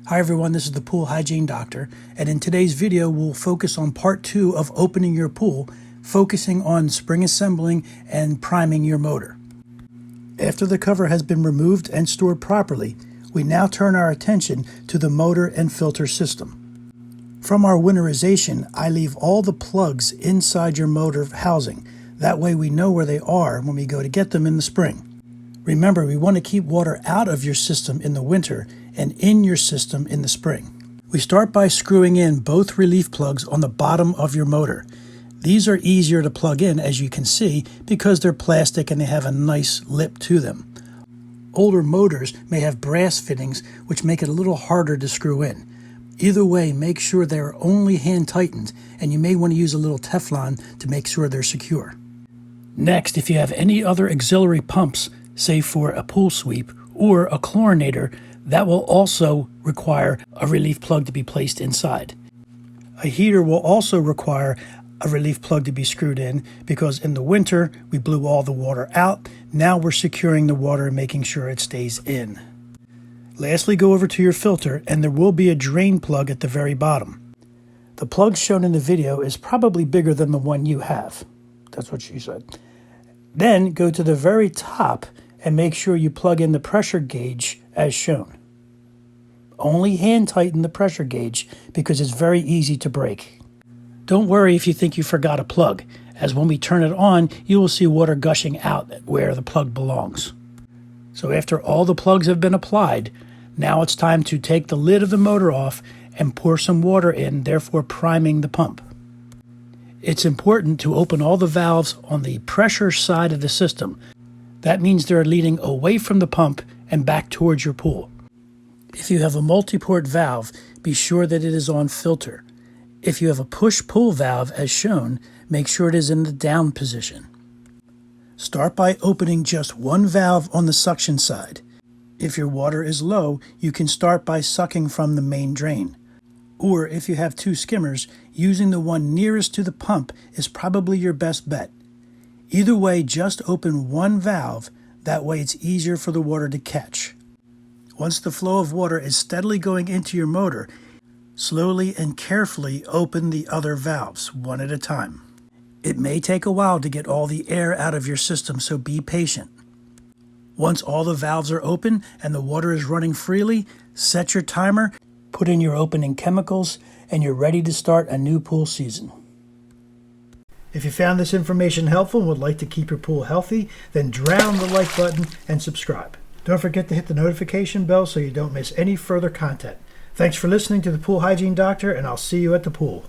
Hi everyone, this is the Pool Hygiene Doctor, and in today's video we'll focus on part 2 of opening your pool, focusing on spring assembling and priming your motor. After the cover has been removed and stored properly, we now turn our attention to the motor and filter system. From our winterization, I leave all the plugs inside your motor housing. That way we know where they are when we go to get them in the spring. Remember, we want to keep water out of your system in the winter and in your system in the spring. We start by screwing in both relief plugs on the bottom of your motor. These are easier to plug in, as you can see, because they're plastic and they have a nice lip to them. Older motors may have brass fittings, which make it a little harder to screw in. Either way, make sure they're only hand tightened, and you may want to use a little Teflon to make sure they're secure. Next, if you have any other auxiliary pumps, say for a pool sweep or a chlorinator, that will also require a relief plug to be placed inside. A heater will also require a relief plug to be screwed in because in the winter we blew all the water out. Now we're securing the water and making sure it stays in. Lastly, go over to your filter and there will be a drain plug at the very bottom. The plug shown in the video is probably bigger than the one you have. That's what she said. Then go to the very top and make sure you plug in the pressure gauge as shown. Only hand tighten the pressure gauge because it's very easy to break. Don't worry if you think you forgot a plug, as when we turn it on, you will see water gushing out where the plug belongs. So after all the plugs have been applied, now it's time to take the lid of the motor off and pour some water in, therefore priming the pump. It's important to open all the valves on the pressure side of the system. That means they're leading away from the pump and back towards your pool. If you have a multi-port valve, be sure that it is on filter. If you have a push-pull valve as shown, make sure it is in the down position. Start by opening just one valve on the suction side. If your water is low, you can start by sucking from the main drain. Or if you have two skimmers, using the one nearest to the pump is probably your best bet. Either way, just open one valve, that way it's easier for the water to catch. Once the flow of water is steadily going into your motor, slowly and carefully open the other valves, one at a time. It may take a while to get all the air out of your system, so be patient. Once all the valves are open and the water is running freely, set your timer, put in your opening chemicals, and you're ready to start a new pool season. If you found this information helpful and would like to keep your pool healthy, then drown the like button and subscribe. Don't forget to hit the notification bell so you don't miss any further content. Thanks for listening to the Pool Hygiene Doctor, and I'll see you at the pool.